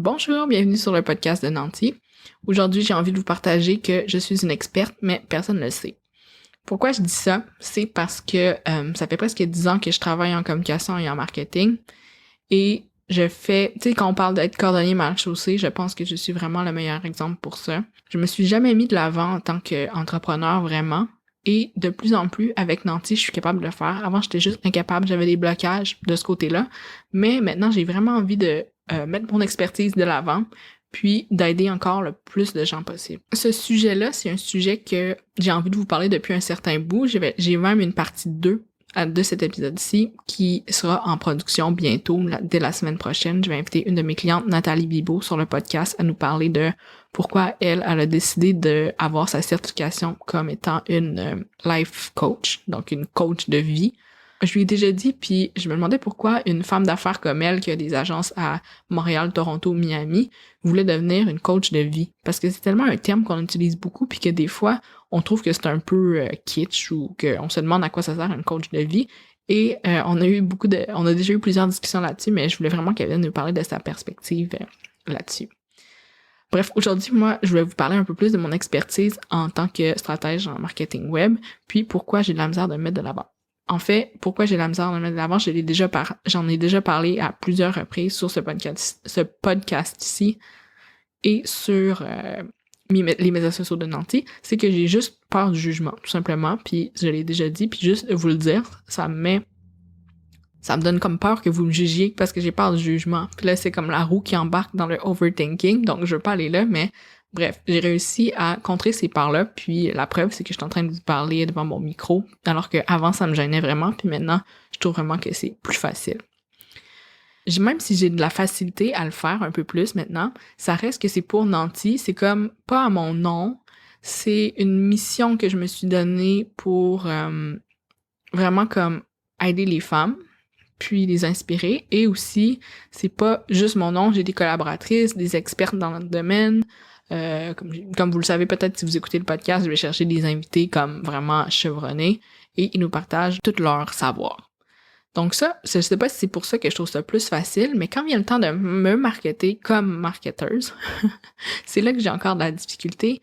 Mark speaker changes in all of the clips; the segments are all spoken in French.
Speaker 1: Bonjour, bienvenue sur le podcast de Nancy. Aujourd'hui, j'ai envie de vous partager que je suis une experte, mais personne ne le sait. Pourquoi je dis ça? C'est parce que ça fait presque 10 ans que je travaille en communication et en marketing. Et je fais, tu sais, quand on parle d'être cordonnier mal-chaussé, je pense que je suis vraiment le meilleur exemple pour ça. Je me suis jamais mis de l'avant en tant qu'entrepreneur vraiment. Et de plus en plus, avec Nancy, je suis capable de le faire. Avant, j'étais juste incapable, j'avais des blocages de ce côté-là. Mais maintenant, j'ai vraiment envie de mettre mon expertise de l'avant, puis d'aider encore le plus de gens possible. Ce sujet-là, c'est un sujet que j'ai envie de vous parler depuis un certain bout. J'ai même une partie 2 de cet épisode-ci qui sera en production bientôt, dès la semaine prochaine. Je vais inviter une de mes clientes, Nathalie Bibeau, sur le podcast à nous parler de pourquoi elle a décidé d'avoir sa certification comme étant une life coach, donc une coach de vie. Je lui ai déjà dit, puis je me demandais pourquoi une femme d'affaires comme elle, qui a des agences à Montréal, Toronto, Miami, voulait devenir une coach de vie. Parce que c'est tellement un terme qu'on utilise beaucoup, puis que des fois, on trouve que c'est un peu kitsch ou qu'on se demande à quoi ça sert une coach de vie. Et on a déjà eu plusieurs discussions là-dessus, mais je voulais vraiment qu'elle vienne nous parler de sa perspective là-dessus. Bref, aujourd'hui, moi, je voulais vous parler un peu plus de mon expertise en tant que stratège en marketing web, puis pourquoi j'ai de la misère de me mettre de l'avant. En fait, pourquoi j'ai de la misère de me mettre de l'avant, j'en ai déjà parlé à plusieurs reprises sur ce podcast-ci et sur les médias sociaux de Nancy, c'est que j'ai juste peur du jugement, tout simplement, puis je l'ai déjà dit, puis juste de vous le dire, ça me donne comme peur que vous me jugiez parce que j'ai peur du jugement. Puis là, c'est comme la roue qui embarque dans le overthinking, donc je veux pas aller là, mais bref, j'ai réussi à contrer ces peurs-là, puis la preuve, c'est que je suis en train de vous parler devant mon micro, alors qu'avant, ça me gênait vraiment, puis maintenant, je trouve vraiment que c'est plus facile. Même si j'ai de la facilité à le faire un peu plus maintenant, ça reste que c'est pour Nancy, c'est comme pas à mon nom, c'est une mission que je me suis donnée pour vraiment comme aider les femmes, puis les inspirer, et aussi, c'est pas juste mon nom, j'ai des collaboratrices, des expertes dans le domaine, comme vous le savez peut-être si vous écoutez le podcast, je vais chercher des invités comme vraiment chevronnés, et ils nous partagent tout leur savoir. Donc ça, je sais pas si c'est pour ça que je trouve ça plus facile, mais quand vient le temps de me marketer comme marketeuse, c'est là que j'ai encore de la difficulté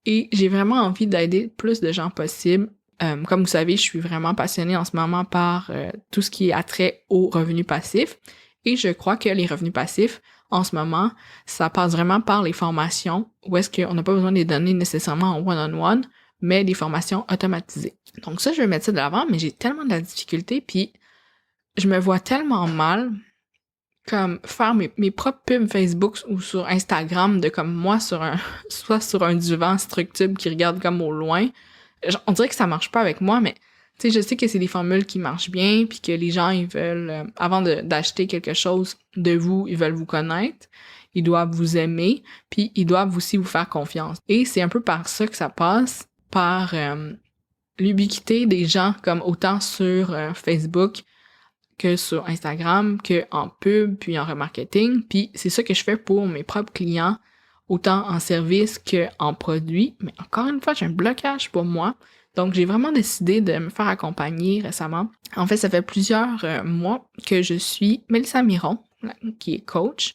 Speaker 1: et j'ai vraiment envie d'aider plus de gens possible. Comme vous savez, je suis vraiment passionnée en ce moment par tout ce qui est attrait aux revenus passifs et je crois que les revenus passifs, en ce moment, ça passe vraiment par les formations où est-ce qu'on n'a pas besoin de les donner nécessairement en one-on-one, mais des formations automatisées. Donc ça, je vais mettre ça de l'avant, mais j'ai tellement de la difficulté puis je me vois tellement mal comme faire mes propres pubs Facebook ou sur Instagram de comme moi soit sur un divan structube qui regarde comme au loin. On dirait que ça marche pas avec moi, mais tu sais, je sais que c'est des formules qui marchent bien puis que les gens, ils veulent, avant d'acheter quelque chose de vous, ils veulent vous connaître, ils doivent vous aimer puis ils doivent aussi vous faire confiance. Et c'est un peu par ça que ça passe, par l'ubiquité des gens comme autant sur Facebook que sur Instagram, que en pub, puis en remarketing. Puis c'est ça que je fais pour mes propres clients, autant en service que en produit. Mais encore une fois, j'ai un blocage pour moi. Donc, j'ai vraiment décidé de me faire accompagner récemment. En fait, ça fait plusieurs mois que je suis Mélissa Miron, qui est coach,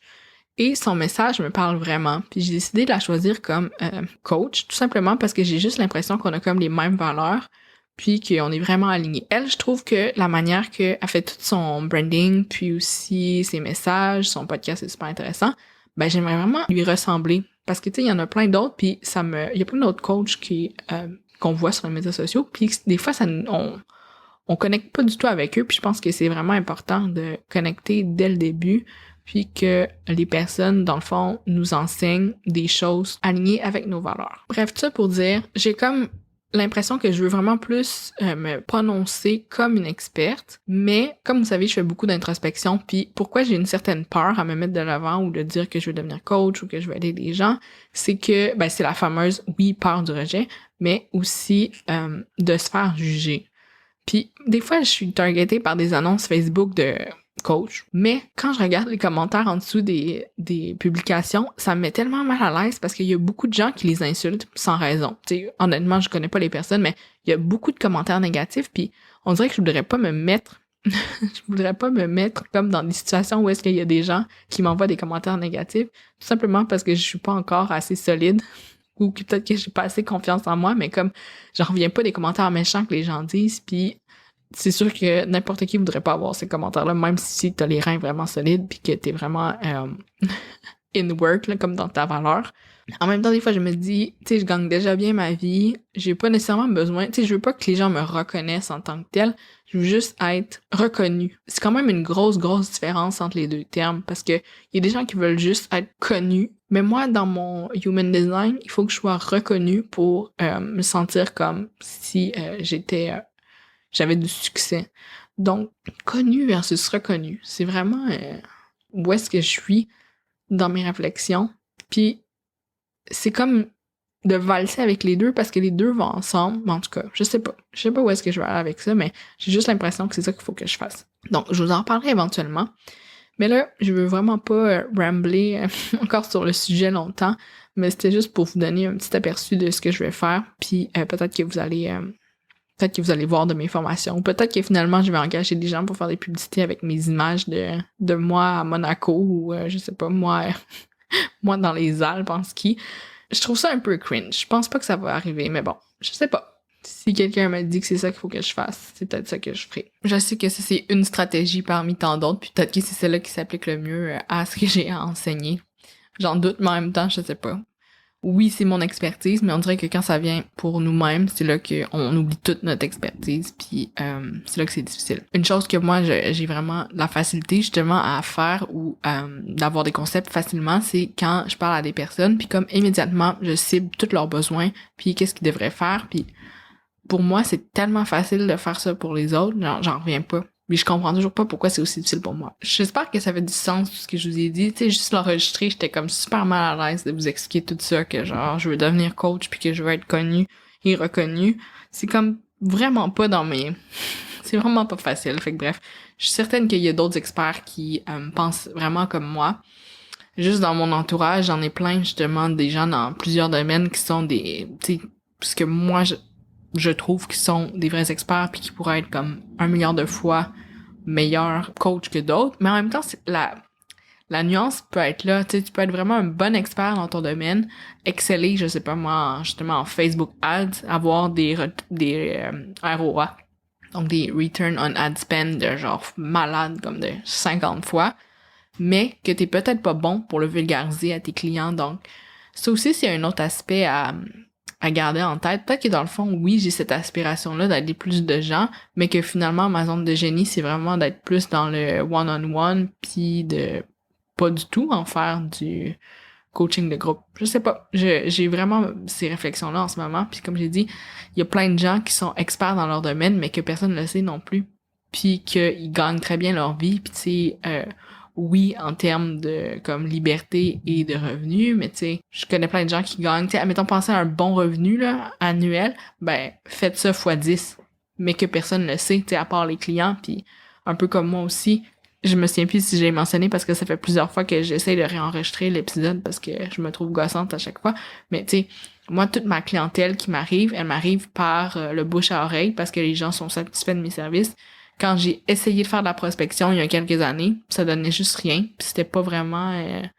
Speaker 1: et son message me parle vraiment. Puis j'ai décidé de la choisir comme coach, tout simplement parce que j'ai juste l'impression qu'on a comme les mêmes valeurs, puis qu'on est vraiment alignés. Elle, je trouve que la manière qu'elle fait tout son branding, puis aussi ses messages, son podcast est super intéressant, ben j'aimerais vraiment lui ressembler. Parce que, tu sais, il y en a plein d'autres, puis il y a plein d'autres coachs qu'on voit sur les médias sociaux, puis des fois, on connecte pas du tout avec eux, puis je pense que c'est vraiment important de connecter dès le début, puis que les personnes, dans le fond, nous enseignent des choses alignées avec nos valeurs. Bref, tout ça pour dire, j'ai comme l'impression que je veux vraiment plus me prononcer comme une experte, mais comme vous savez, je fais beaucoup d'introspection, puis pourquoi j'ai une certaine peur à me mettre de l'avant ou de dire que je veux devenir coach ou que je veux aider des gens, c'est que c'est la fameuse, oui, peur du rejet, mais aussi de se faire juger. Puis des fois, je suis targetée par des annonces Facebook de coach, mais quand je regarde les commentaires en dessous des publications, ça me met tellement mal à l'aise parce qu'il y a beaucoup de gens qui les insultent sans raison. Tu sais, honnêtement, je connais pas les personnes, mais il y a beaucoup de commentaires négatifs, puis on dirait que je voudrais pas me mettre je voudrais pas me mettre comme dans des situations où est-ce qu'il y a des gens qui m'envoient des commentaires négatifs, tout simplement parce que je suis pas encore assez solide ou que peut-être que j'ai pas assez confiance en moi, mais comme j'en reviens pas des commentaires méchants que les gens disent, puis c'est sûr que n'importe qui voudrait pas avoir ces commentaires-là, même si t'as les reins vraiment solides puis que t'es vraiment in work, là, comme dans ta valeur. En même temps, des fois, je me dis, tu sais, je gagne déjà bien ma vie, j'ai pas nécessairement besoin, tu sais, je veux pas que les gens me reconnaissent en tant que tel, je veux juste être reconnue. C'est quand même une grosse différence entre les deux termes, parce que y a des gens qui veulent juste être connus, mais moi, dans mon human design, il faut que je sois reconnue pour me sentir comme si j'avais du succès. Donc, connu versus reconnu, c'est vraiment où est-ce que je suis dans mes réflexions, puis c'est comme de valser avec les deux parce que les deux vont ensemble. Mais en tout cas, je sais pas où est-ce que je vais aller avec ça, mais j'ai juste l'impression que c'est ça qu'il faut que je fasse. Donc, je vous en parlerai éventuellement. Mais là, je veux vraiment pas rambler encore sur le sujet longtemps, mais c'était juste pour vous donner un petit aperçu de ce que je vais faire, puis peut-être que vous allez voir de mes formations, ou peut-être que finalement, je vais engager des gens pour faire des publicités avec mes images de moi à Monaco, ou je sais pas, moi dans les Alpes en ski. Je trouve ça un peu cringe. Je pense pas que ça va arriver, mais bon, je sais pas. Si quelqu'un me dit que c'est ça qu'il faut que je fasse, c'est peut-être ça que je ferai. Je sais que ça, c'est une stratégie parmi tant d'autres, puis peut-être que c'est celle-là qui s'applique le mieux à ce que j'ai à enseigner. J'en doute, mais en même temps, je sais pas. Oui, c'est mon expertise, mais on dirait que quand ça vient pour nous-mêmes, c'est là qu'on oublie toute notre expertise, puis c'est là que c'est difficile. Une chose que moi, j'ai vraiment la facilité justement à faire ou d'avoir des concepts facilement, c'est quand je parle à des personnes, puis comme immédiatement, je cible tous leurs besoins, puis qu'est-ce qu'ils devraient faire, puis pour moi, c'est tellement facile de faire ça pour les autres, j'en reviens pas. Mais je comprends toujours pas pourquoi c'est aussi difficile pour moi. J'espère que ça fait du sens tout ce que je vous ai dit. Tu sais, juste l'enregistrer, j'étais comme super mal à l'aise de vous expliquer tout ça, que genre, je veux devenir coach puis que je veux être connue et reconnue. C'est comme vraiment pas dans mes... C'est vraiment pas facile. Fait que bref, je suis certaine qu'il y a d'autres experts qui pensent vraiment comme moi. Juste dans mon entourage, j'en ai plein justement des gens dans plusieurs domaines qui sont des... Tu sais, parce que moi, je trouve qu'ils sont des vrais experts puis qui pourraient être comme 1 milliard de fois meilleurs coachs que d'autres. Mais en même temps, la nuance peut être là. Tu sais, tu peux être vraiment un bon expert dans ton domaine, exceller, je sais pas moi, justement en Facebook Ads, avoir des ROA, donc des Return on Ad Spend de genre malade comme de 50 fois, mais que t'es peut-être pas bon pour le vulgariser à tes clients. Donc, ça aussi, c'est un autre aspect à garder en tête. Peut-être que dans le fond, oui, j'ai cette aspiration-là d'aider plus de gens, mais que finalement, ma zone de génie, c'est vraiment d'être plus dans le one-on-one, puis de pas du tout en faire du coaching de groupe. Je sais pas. J'ai vraiment ces réflexions-là en ce moment, puis comme j'ai dit, il y a plein de gens qui sont experts dans leur domaine, mais que personne ne le sait non plus, puis qu'ils gagnent très bien leur vie, puis tu sais... oui, en termes de comme liberté et de revenus, mais tu sais, je connais plein de gens qui gagnent, tu sais, admettons, pensez à un bon revenu là, annuel, ben faites ça fois 10, mais que personne ne le sait, tu sais, à part les clients, puis un peu comme moi aussi, je me souviens plus si j'ai mentionné parce que ça fait plusieurs fois que j'essaie de réenregistrer l'épisode parce que je me trouve gossante à chaque fois, mais tu sais, moi, toute ma clientèle qui m'arrive, elle m'arrive par le bouche à oreille parce que les gens sont satisfaits de mes services. Quand j'ai essayé de faire de la prospection il y a quelques années, ça donnait juste rien, puis c'était pas vraiment... tu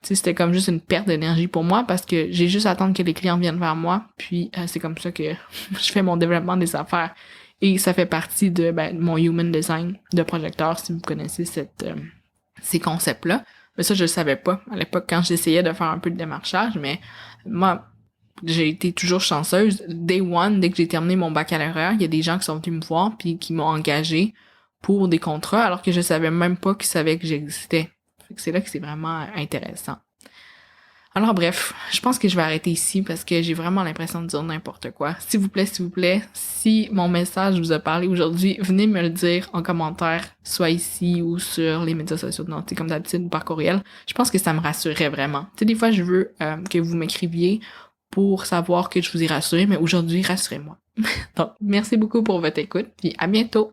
Speaker 1: sais, c'était comme juste une perte d'énergie pour moi parce que j'ai juste à attendre que les clients viennent vers moi, puis c'est comme ça que je fais mon développement des affaires. Et ça fait partie de mon human design de projecteur, si vous connaissez ces concepts-là. Mais ça, je le savais pas à l'époque quand j'essayais de faire un peu de démarchage, mais moi... J'ai été toujours chanceuse. Day one, dès que j'ai terminé mon baccalauréat, il y a des gens qui sont venus me voir puis qui m'ont engagée pour des contrats alors que je savais même pas qu'ils savaient que j'existais. Fait que c'est là que c'est vraiment intéressant. Alors bref, je pense que je vais arrêter ici parce que j'ai vraiment l'impression de dire n'importe quoi. S'il vous plaît, si mon message vous a parlé aujourd'hui, venez me le dire en commentaire, soit ici ou sur les médias sociaux de Nancy, comme d'habitude, ou par courriel. Je pense que ça me rassurerait vraiment. Tu sais, des fois, je veux que vous m'écriviez pour savoir que je vous ai rassuré, mais aujourd'hui, rassurez-moi. Donc, merci beaucoup pour votre écoute, puis à bientôt!